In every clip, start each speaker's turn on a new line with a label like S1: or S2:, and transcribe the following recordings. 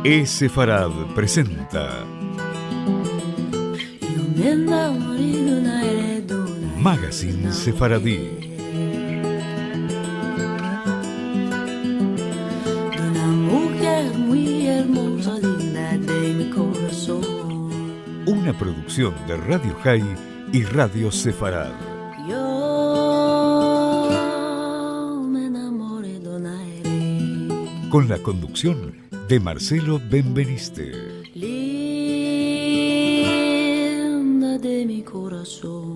S1: Sefarad presenta Magazine Sefaradí. Una producción de Radio High y Radio Sefarad. Con la conducción de Marcelo Benveniste.
S2: Linda de mi corazón.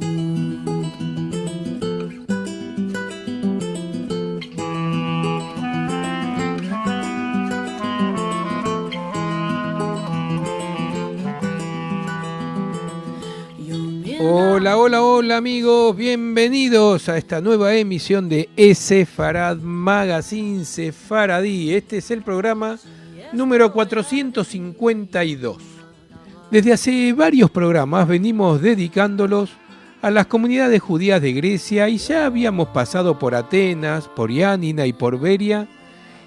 S3: Hola amigos, bienvenidos a esta nueva emisión de Sefarad Magazine Sefaradí. Este es el programa número 452. Desde hace varios programas venimos dedicándolos a las comunidades judías de Grecia y ya habíamos pasado por Atenas, por Yanina y por Beria,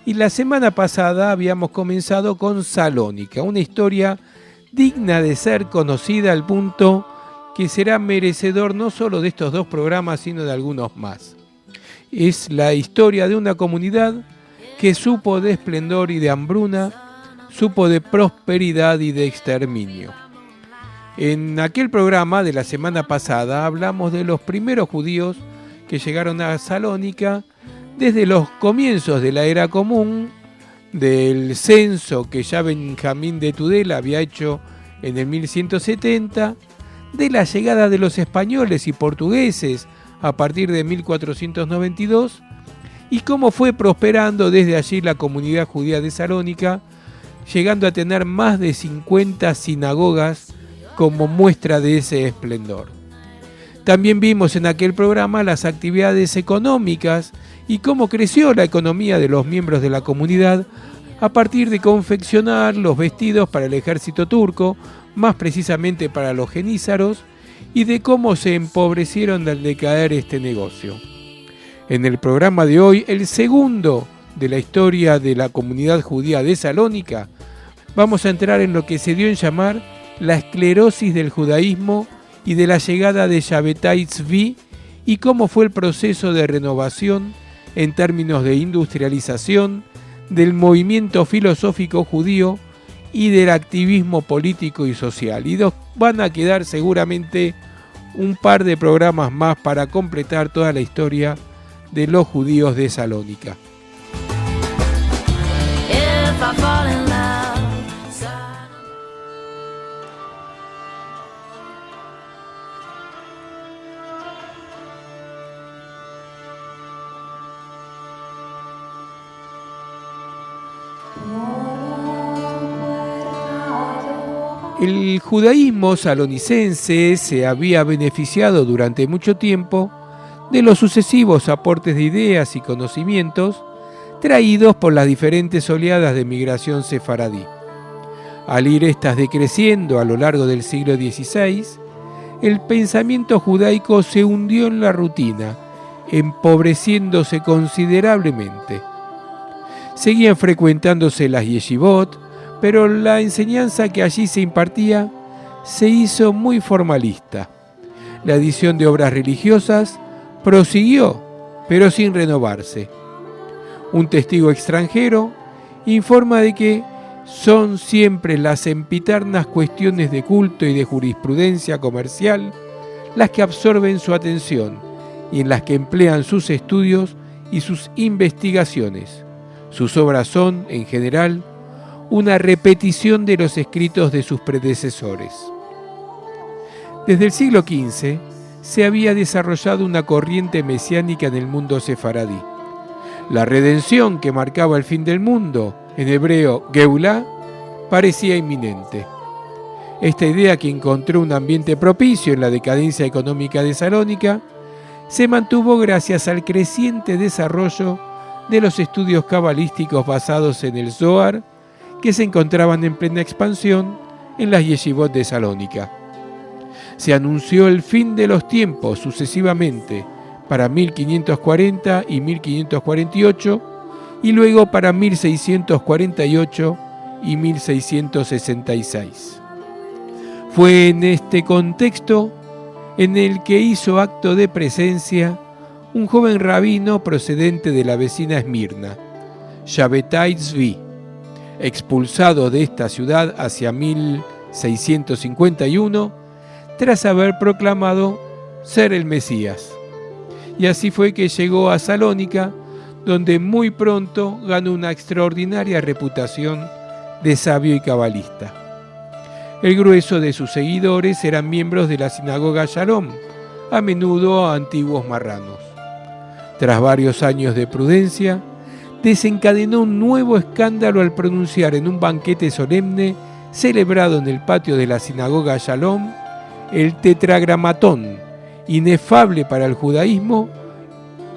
S3: y la semana pasada habíamos comenzado con Salónica, una historia digna de ser conocida al punto que será merecedor no solo de estos dos programas, sino de algunos más. Es la historia de una comunidad que supo de esplendor y de hambruna, supo de prosperidad y de exterminio. En aquel programa de la semana pasada hablamos de los primeros judíos que llegaron a Salónica desde los comienzos de la era común, del censo que ya Benjamín de Tudela había hecho en el 1170, de la llegada de los españoles y portugueses a partir de 1492 y cómo fue prosperando desde allí la comunidad judía de Salónica, llegando a tener más de 50 sinagogas como muestra de ese esplendor. También vimos en aquel programa las actividades económicas y cómo creció la economía de los miembros de la comunidad a partir de confeccionar los vestidos para el ejército turco, más precisamente para los genízaros, y de cómo se empobrecieron al decaer este negocio. En el programa de hoy, el segundo de la historia de la comunidad judía de Salónica, vamos a entrar en lo que se dio en llamar la esclerosis del judaísmo y de la llegada de Shabbatai Tzvi y cómo fue el proceso de renovación en términos de industrialización del movimiento filosófico judío y del activismo político y social. Y nos van a quedar seguramente un par de programas más para completar toda la historia de los judíos de Salónica. El judaísmo salonicense se había beneficiado durante mucho tiempo de los sucesivos aportes de ideas y conocimientos traídos por las diferentes oleadas de migración sefaradí. Al ir estas decreciendo a lo largo del siglo XVI, el pensamiento judaico se hundió en la rutina, empobreciéndose considerablemente. Seguían frecuentándose las yeshivot, pero la enseñanza que allí se impartía se hizo muy formalista. La edición de obras religiosas prosiguió, pero sin renovarse. Un testigo extranjero informa de que son siempre las sempiternas cuestiones de culto y de jurisprudencia comercial las que absorben su atención y en las que emplean sus estudios y sus investigaciones. Sus obras son, en general, una repetición de los escritos de sus predecesores. Desde el siglo XV se había desarrollado una corriente mesiánica en el mundo sefaradí. La redención que marcaba el fin del mundo, en hebreo Geulá, parecía inminente. Esta idea, que encontró un ambiente propicio en la decadencia económica de Salónica, se mantuvo gracias al creciente desarrollo de los estudios cabalísticos basados en el Zohar, que se encontraban en plena expansión en las yeshivot de Salónica. Se anunció el fin de los tiempos sucesivamente para 1540 y 1548 y luego para 1648 y 1666. Fue en este contexto en el que hizo acto de presencia un joven rabino procedente de la vecina Esmirna, Shabbatai Tzvi, expulsado de esta ciudad hacia 1651 tras haber proclamado ser el Mesías. Y así fue que llegó a Salónica, donde muy pronto ganó una extraordinaria reputación de sabio y cabalista. El grueso de sus seguidores eran miembros de la sinagoga Shalom, a menudo antiguos marranos. Tras varios años de prudencia, desencadenó un nuevo escándalo al pronunciar en un banquete solemne celebrado en el patio de la sinagoga Shalom el tetragramatón, inefable para el judaísmo,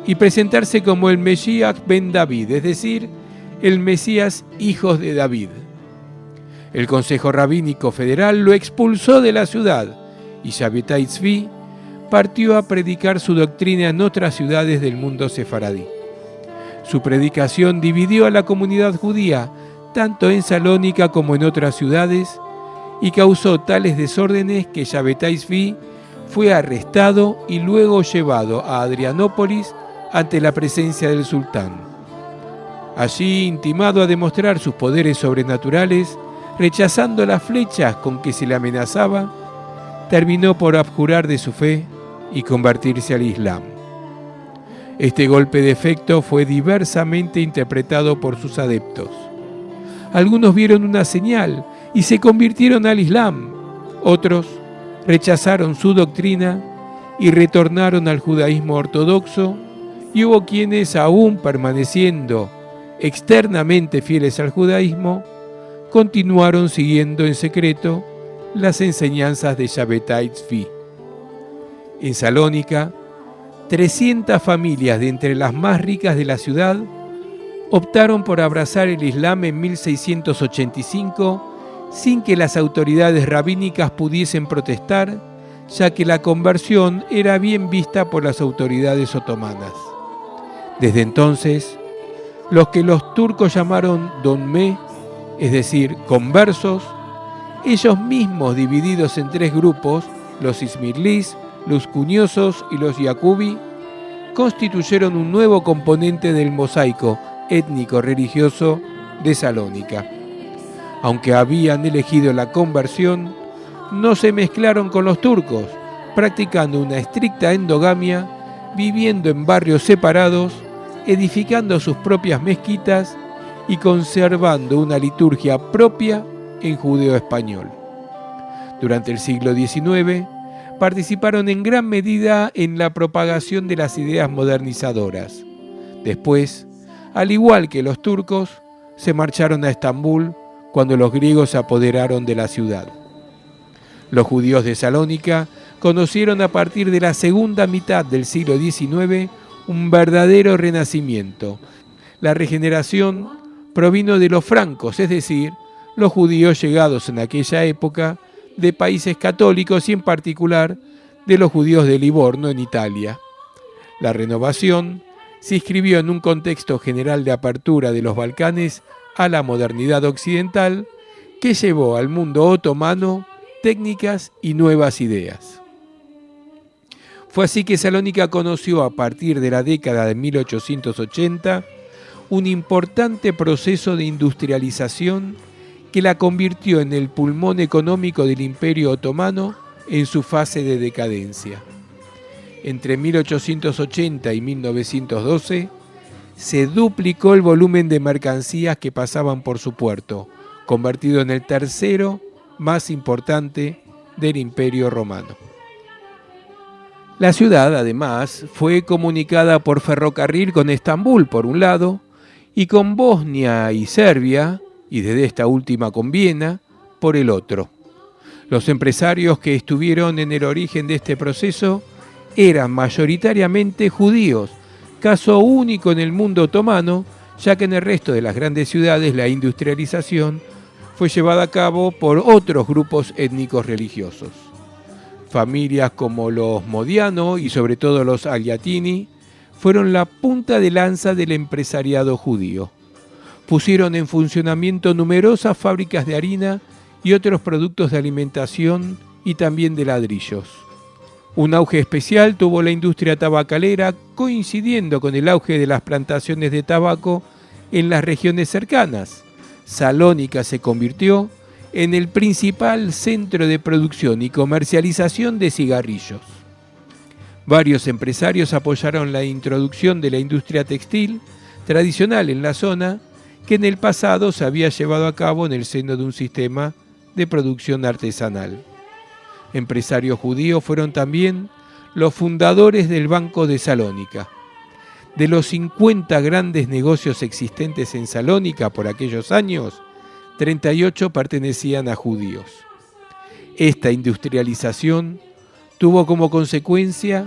S3: y presentarse como el Mesías ben David, es decir, el Mesías hijos de David. El Consejo Rabínico Federal lo expulsó de la ciudad y Shabbatai Tzvi partió a predicar su doctrina en otras ciudades del mundo sefaradí. Su predicación dividió a la comunidad judía tanto en Salónica como en otras ciudades y causó tales desórdenes que Shabbatai Tzvi fue arrestado y luego llevado a Adrianópolis ante la presencia del sultán. Allí, intimado a demostrar sus poderes sobrenaturales, rechazando las flechas con que se le amenazaba, terminó por abjurar de su fe y convertirse al Islam. Este golpe de efecto fue diversamente interpretado por sus adeptos. Algunos vieron una señal y se convirtieron al Islam. Otros rechazaron su doctrina y retornaron al judaísmo ortodoxo, y hubo quienes, aún permaneciendo externamente fieles al judaísmo, continuaron siguiendo en secreto las enseñanzas de Shabbatai Tzvi. En Salónica, 300 familias de entre las más ricas de la ciudad optaron por abrazar el Islam en 1685 sin que las autoridades rabínicas pudiesen protestar, ya que la conversión era bien vista por las autoridades otomanas. Desde entonces, los que los turcos llamaron Donmé, es decir, conversos, ellos mismos divididos en tres grupos, los Ismirlís, los Cuniosos y los Yacubi, constituyeron un nuevo componente del mosaico étnico-religioso de Salónica. Aunque habían elegido la conversión, no se mezclaron con los turcos, practicando una estricta endogamia, viviendo en barrios separados, edificando sus propias mezquitas y conservando una liturgia propia en judeo-español. Durante el siglo XIX, participaron en gran medida en la propagación de las ideas modernizadoras. Después, al igual que los turcos, se marcharon a Estambul cuando los griegos se apoderaron de la ciudad. Los judíos de Salónica conocieron a partir de la segunda mitad del siglo XIX un verdadero renacimiento. La regeneración provino de los francos, es decir, los judíos llegados en aquella época de países católicos y en particular de los judíos de Livorno en Italia. La renovación se inscribió en un contexto general de apertura de los Balcanes a la modernidad occidental que llevó al mundo otomano técnicas y nuevas ideas. Fue así que Salónica conoció a partir de la década de 1880 un importante proceso de industrialización que la convirtió en el pulmón económico del Imperio Otomano en su fase de decadencia. Entre 1880 y 1912 se duplicó el volumen de mercancías que pasaban por su puerto, convertido en el tercero más importante del Imperio Romano. La ciudad, además, fue comunicada por ferrocarril con Estambul, por un lado, y con Bosnia y Serbia, y desde esta última con Viena, por el otro. Los empresarios que estuvieron en el origen de este proceso eran mayoritariamente judíos, caso único en el mundo otomano, ya que en el resto de las grandes ciudades la industrialización fue llevada a cabo por otros grupos étnicos religiosos. Familias como los Modiano y sobre todo los Agliatini fueron la punta de lanza del empresariado judío. pusieron en funcionamiento numerosas fábricas de harina y otros productos de alimentación y también de ladrillos. Un auge especial tuvo la industria tabacalera, coincidiendo con el auge de las plantaciones de tabaco en las regiones cercanas. Salónica se convirtió en el principal centro de producción y comercialización de cigarrillos. Varios empresarios apoyaron la introducción de la industria textil tradicional en la zona, que en el pasado se había llevado a cabo en el seno de un sistema de producción artesanal. Empresarios judíos fueron también los fundadores del Banco de Salónica. De los 50 grandes negocios existentes en Salónica por aquellos años, 38 pertenecían a judíos. Esta industrialización tuvo como consecuencia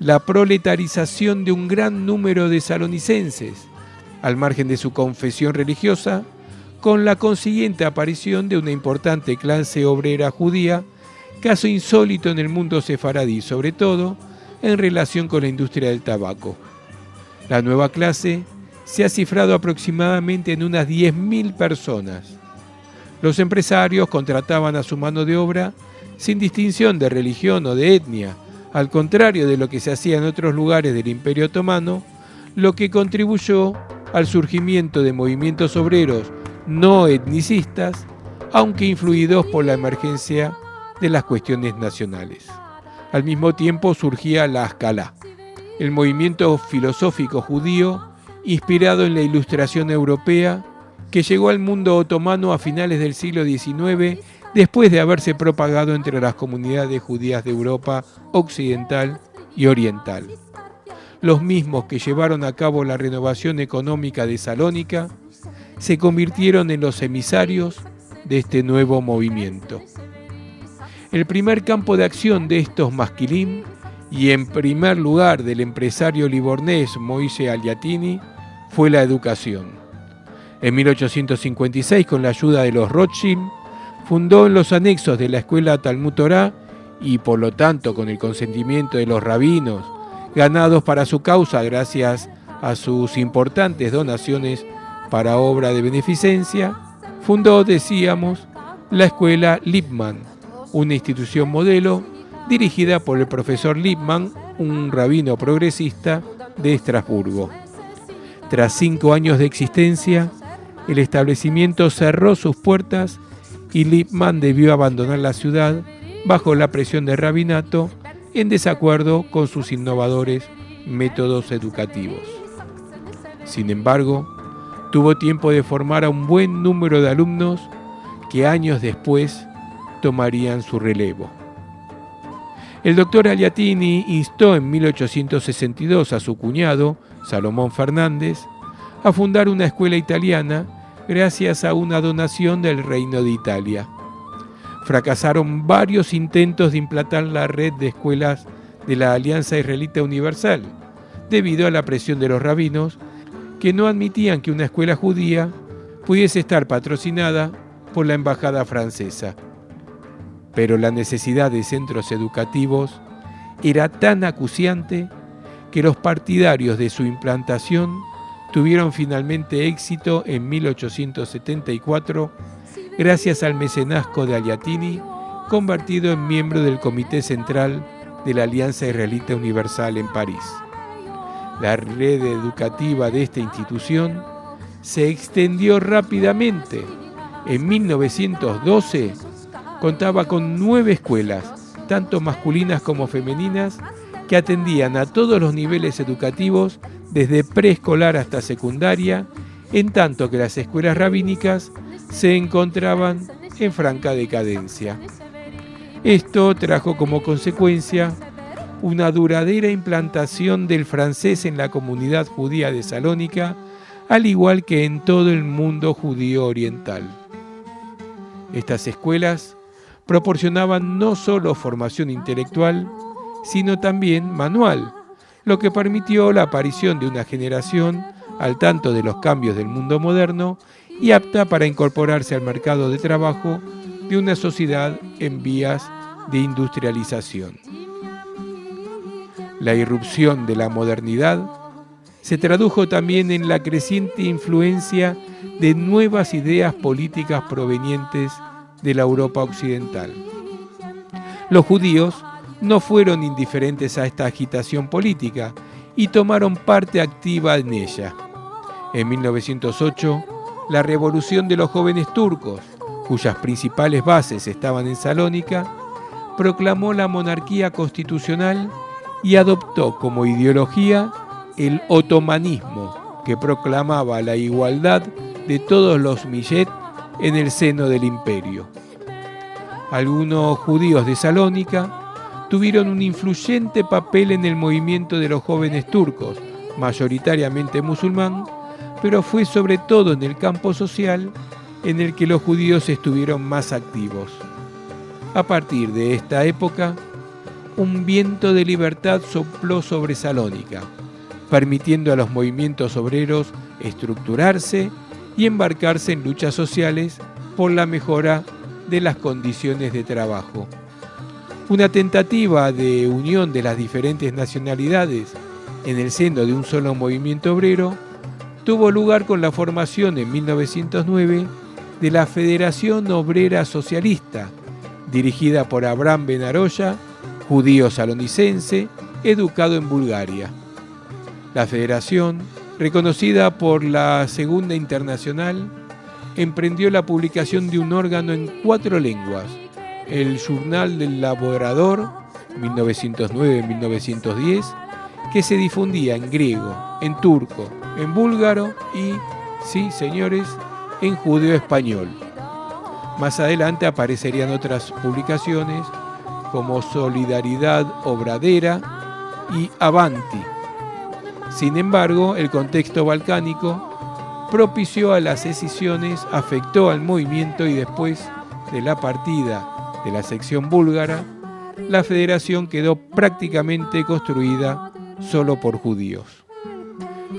S3: la proletarización de un gran número de salonicenses, al margen de su confesión religiosa, con la consiguiente aparición de una importante clase obrera judía, caso insólito en el mundo sefaradí, sobre todo en relación con la industria del tabaco. La nueva clase se ha cifrado aproximadamente en unas 10.000 personas. Los empresarios contrataban a su mano de obra sin distinción de religión o de etnia, al contrario de lo que se hacía en otros lugares del Imperio Otomano, lo que contribuyó al surgimiento de movimientos obreros no etnicistas, aunque influidos por la emergencia de las cuestiones nacionales. Al mismo tiempo surgía la Ascalá, el movimiento filosófico judío inspirado en la Ilustración europea, que llegó al mundo otomano a finales del siglo XIX, después de haberse propagado entre las comunidades judías de Europa occidental y oriental. Los mismos que llevaron a cabo la renovación económica de Salónica se convirtieron en los emisarios de este nuevo movimiento. El primer campo de acción de estos masquilim, y en primer lugar del empresario livornés Moïse Aliatini, fue la educación. En 1856, con la ayuda de los Rothschild, fundó en los anexos de la escuela Talmud Torá y, por lo tanto, con el consentimiento de los rabinos, ganados para su causa gracias a sus importantes donaciones para obra de beneficencia, fundó, decíamos, la escuela Lippmann, una institución modelo dirigida por el profesor Lippmann, un rabino progresista de Estrasburgo. Tras 5 años de existencia, el establecimiento cerró sus puertas y Lippmann debió abandonar la ciudad bajo la presión del rabinato en desacuerdo con sus innovadores métodos educativos. Sin embargo, tuvo tiempo de formar a un buen número de alumnos que años después tomarían su relevo. El doctor Aliatini instó en 1862 a su cuñado, Salomón Fernández, a fundar una escuela italiana gracias a una donación del Reino de Italia. Fracasaron varios intentos de implantar la red de escuelas de la Alianza Israelita Universal, debido a la presión de los rabinos, que no admitían que una escuela judía pudiese estar patrocinada por la embajada francesa. Pero la necesidad de centros educativos era tan acuciante que los partidarios de su implantación tuvieron finalmente éxito en 1874 gracias al mecenazgo de Aliatini, convertido en miembro del Comité Central de la Alianza Israelita Universal en París. La red educativa de esta institución se extendió rápidamente. En 1912 contaba con 9 escuelas, tanto masculinas como femeninas, que atendían a todos los niveles educativos, desde preescolar hasta secundaria, en tanto que las escuelas rabínicas se encontraban en franca decadencia. Esto trajo como consecuencia una duradera implantación del francés en la comunidad judía de Salónica, al igual que en todo el mundo judío oriental. Estas escuelas proporcionaban no solo formación intelectual, sino también manual, lo que permitió la aparición de una generación al tanto de los cambios del mundo moderno y apta para incorporarse al mercado de trabajo de una sociedad en vías de industrialización. La irrupción de la modernidad se tradujo también en la creciente influencia de nuevas ideas políticas provenientes de la Europa occidental. Los judíos no fueron indiferentes a esta agitación política y tomaron parte activa en ella. En 1908, la Revolución de los Jóvenes Turcos, cuyas principales bases estaban en Salónica, proclamó la monarquía constitucional y adoptó como ideología el otomanismo, que proclamaba la igualdad de todos los millet en el seno del imperio. Algunos judíos de Salónica tuvieron un influyente papel en el movimiento de los jóvenes turcos, mayoritariamente musulmán, pero fue sobre todo en el campo social en el que los judíos estuvieron más activos. A partir de esta época, un viento de libertad sopló sobre Salónica, permitiendo a los movimientos obreros estructurarse y embarcarse en luchas sociales por la mejora de las condiciones de trabajo. Una tentativa de unión de las diferentes nacionalidades en el seno de un solo movimiento obrero tuvo lugar con la formación en 1909 de la Federación Obrera Socialista, dirigida por Abraham Benaroya, judío salonicense, educado en Bulgaria. La federación, reconocida por la Segunda Internacional, emprendió la publicación de un órgano en 4 lenguas, el Journal del Laborador, 1909-1910, que se difundía en griego, en turco, en búlgaro y, sí señores, en judeo español. Más adelante aparecerían otras publicaciones como Solidaridad Obradera y Avanti. Sin embargo, el contexto balcánico propició a las escisiones, afectó al movimiento y después de la partida de la sección búlgara, la federación quedó prácticamente construida solo por judíos.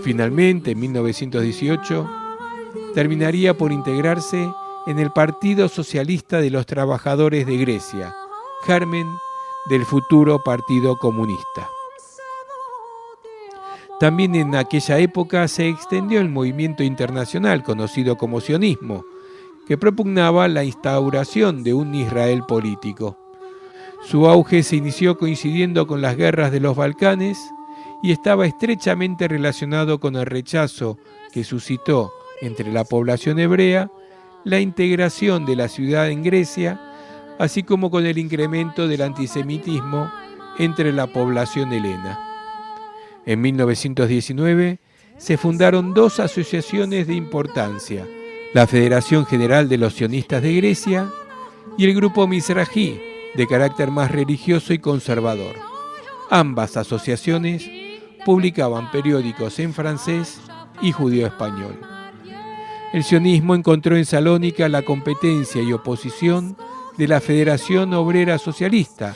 S3: Finalmente, en 1918, terminaría por integrarse en el Partido Socialista de los Trabajadores de Grecia, germen del futuro Partido Comunista. También en aquella época se extendió el movimiento internacional conocido como sionismo, que propugnaba la instauración de un Israel político. Su auge se inició coincidiendo con las guerras de los Balcanes y estaba estrechamente relacionado con el rechazo que suscitó entre la población hebrea la integración de la ciudad en Grecia, así como con el incremento del antisemitismo entre la población helena. En 1919 se fundaron 2 asociaciones de importancia, la Federación General de los Sionistas de Grecia y el Grupo Mizrahi, de carácter más religioso y conservador. Ambas asociaciones publicaban periódicos en francés y judío-español. El sionismo encontró en Salónica la competencia y oposición de la Federación Obrera Socialista,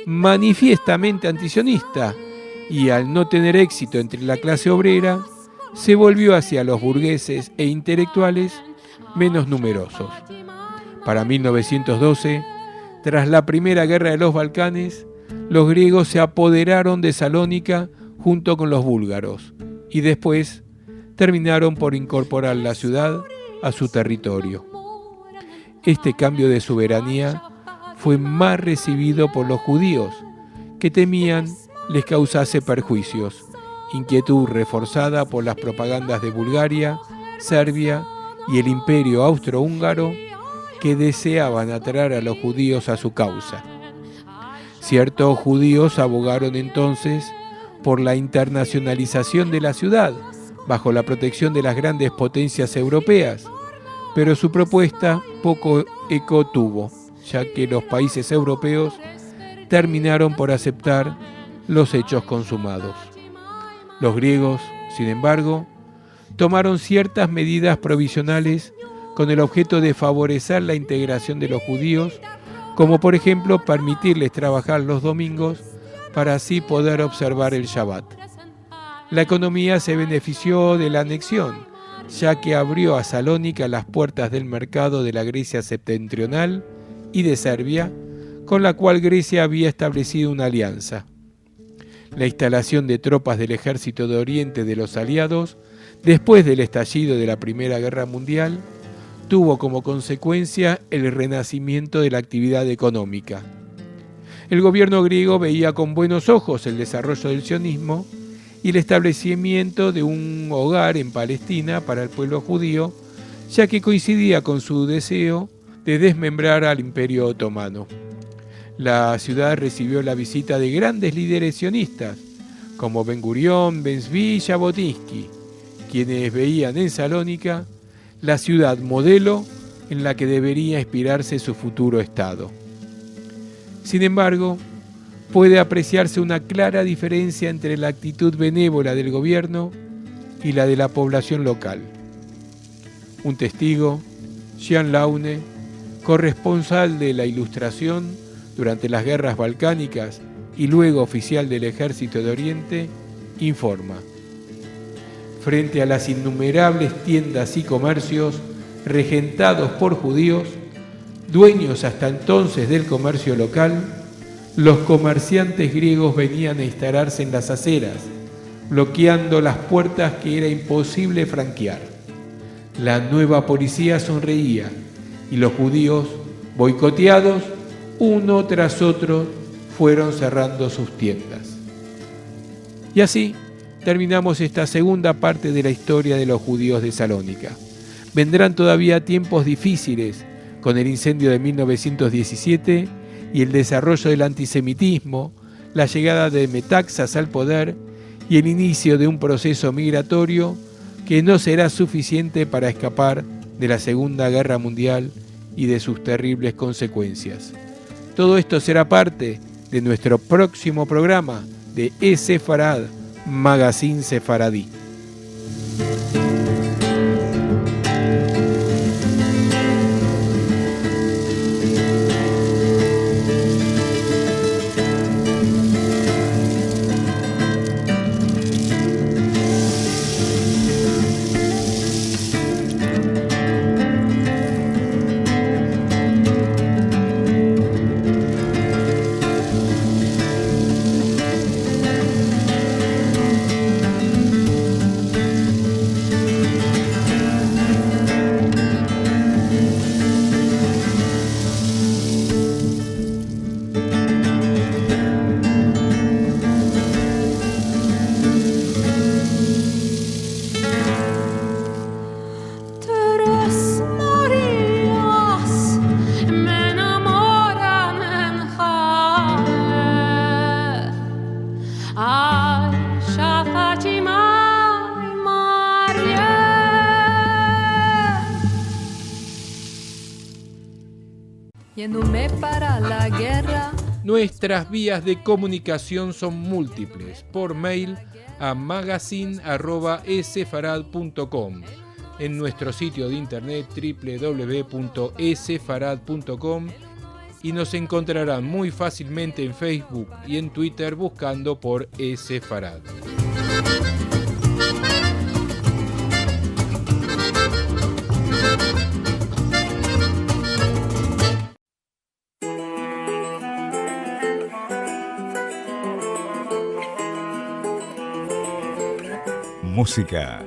S3: manifiestamente antisionista, y al no tener éxito entre la clase obrera, se volvió hacia los burgueses e intelectuales menos numerosos. Para 1912, tras la Primera Guerra de los Balcanes, los griegos se apoderaron de Salónica junto con los búlgaros y después terminaron por incorporar la ciudad a su territorio. Este cambio de soberanía fue más recibido por los judíos, que temían les causase perjuicios, inquietud reforzada por las propagandas de Bulgaria, Serbia y el Imperio Austrohúngaro, que deseaban atraer a los judíos a su causa. Ciertos judíos abogaron entonces por la internacionalización de la ciudad, bajo la protección de las grandes potencias europeas, pero su propuesta poco eco tuvo, ya que los países europeos terminaron por aceptar los hechos consumados. Los griegos, sin embargo, tomaron ciertas medidas provisionales con el objeto de favorecer la integración de los judíos, como por ejemplo permitirles trabajar los domingos para así poder observar el Shabbat. La economía se benefició de la anexión, ya que abrió a Salónica las puertas del mercado de la Grecia septentrional y de Serbia, con la cual Grecia había establecido una alianza. La instalación de tropas del Ejército de Oriente de los aliados, después del estallido de la Primera Guerra Mundial, tuvo como consecuencia el renacimiento de la actividad económica. El gobierno griego veía con buenos ojos el desarrollo del sionismo y el establecimiento de un hogar en Palestina para el pueblo judío, ya que coincidía con su deseo de desmembrar al Imperio Otomano. La ciudad recibió la visita de grandes líderes sionistas, como Ben Gurión, Ben-Zvi y Jabotinsky, quienes veían en Salónica la ciudad modelo en la que debería inspirarse su futuro Estado. Sin embargo, puede apreciarse una clara diferencia entre la actitud benévola del gobierno y la de la población local. Un testigo, Jean Laune, corresponsal de la Ilustración durante las guerras balcánicas y luego oficial del Ejército de Oriente, informa: frente a las innumerables tiendas y comercios regentados por judíos, dueños hasta entonces del comercio local, los comerciantes griegos venían a instalarse en las aceras, bloqueando las puertas que era imposible franquear. La nueva policía sonreía y los judíos, boicoteados, uno tras otro, fueron cerrando sus tiendas. Y así terminamos esta segunda parte de la historia de los judíos de Salónica. Vendrán todavía tiempos difíciles con el incendio de 1917 y el desarrollo del antisemitismo, la llegada de Metaxas al poder y el inicio de un proceso migratorio que no será suficiente para escapar de la Segunda Guerra Mundial y de sus terribles consecuencias. Todo esto será parte de nuestro próximo programa de Sefarad, Magazine Sefaradí.
S4: Yéndome para la guerra.
S3: Nuestras vías de comunicación son múltiples. Por mail a magazine@esefarad.com, en nuestro sitio de internet www.esefarad.com, y nos encontrarán muy fácilmente en Facebook y en Twitter buscando por Sefarad.
S1: Música.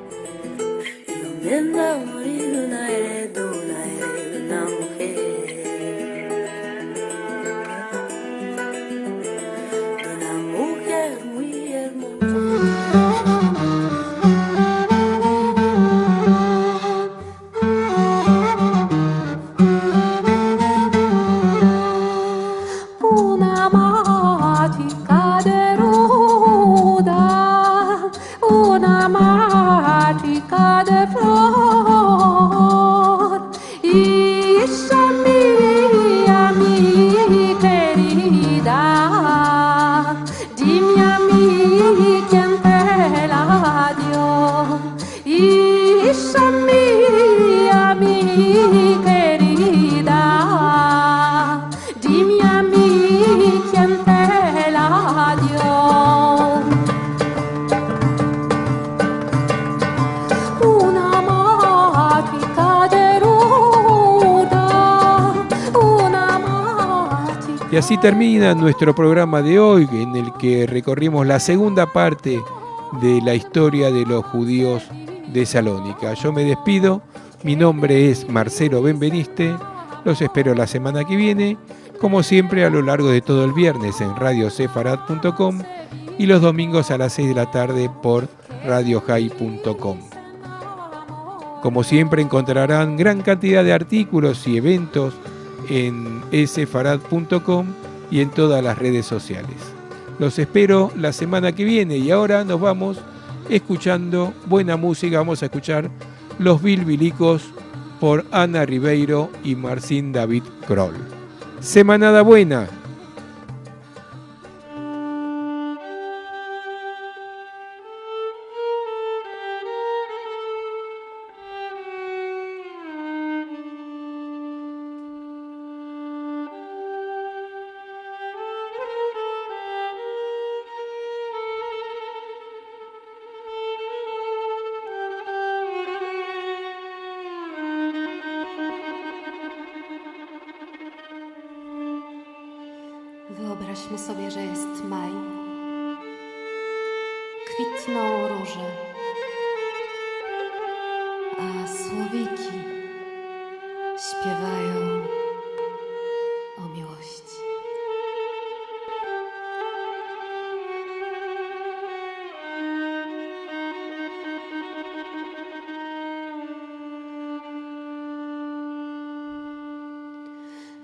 S4: Una mágica de flor.
S3: Y así termina nuestro programa de hoy, en el que recorrimos la segunda parte de la historia de los judíos de Salónica. Yo me despido, mi nombre es Marcelo Benveniste, los espero la semana que viene, como siempre a lo largo de todo el viernes en radiosefarad.com y los domingos a las 6 de la tarde por radiohai.com. Como siempre encontrarán gran cantidad de artículos y eventos en sefarad.com y en todas las redes sociales. Los espero la semana que viene y ahora nos vamos escuchando buena música. Vamos a escuchar Los Bilbilicos por Ana Ribeiro y Marcin David Kroll. Semanada buena.
S5: Wyobraźmy sobie, że jest maj. Kwitną róże, a słowiki śpiewają o miłości.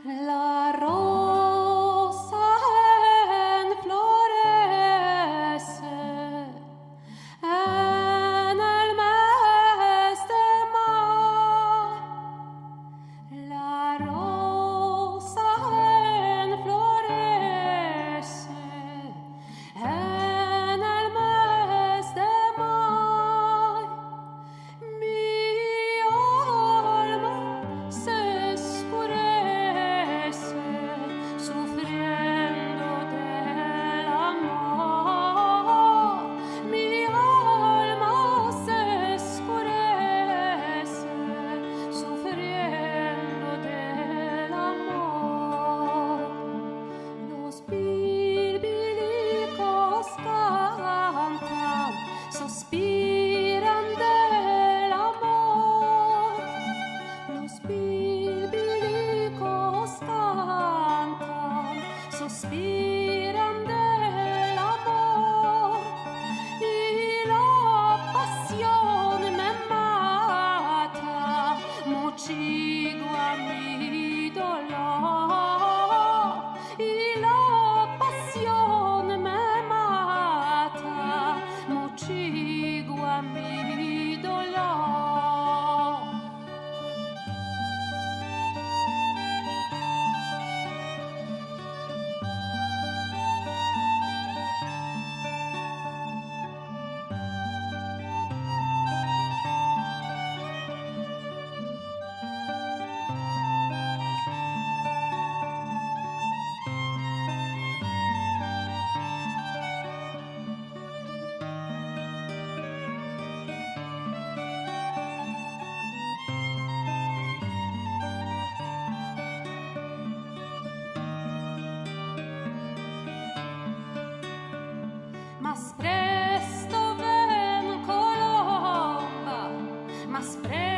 S5: La rosa en florece en el mes de mayo. La rosa en florece en el mes de mayo. Mi alma se escurece sufriendo del amor. Mi alma se escurece sufriendo del amor. Los bilbilicos cantan, suspiran del amor. Los bilbilicos cantan, suspiran del amor. Y la pasión me mata, mochigua mi dolor. Y la pasión me mata, mochigua mi dolor. Más presto ven colomba, más presto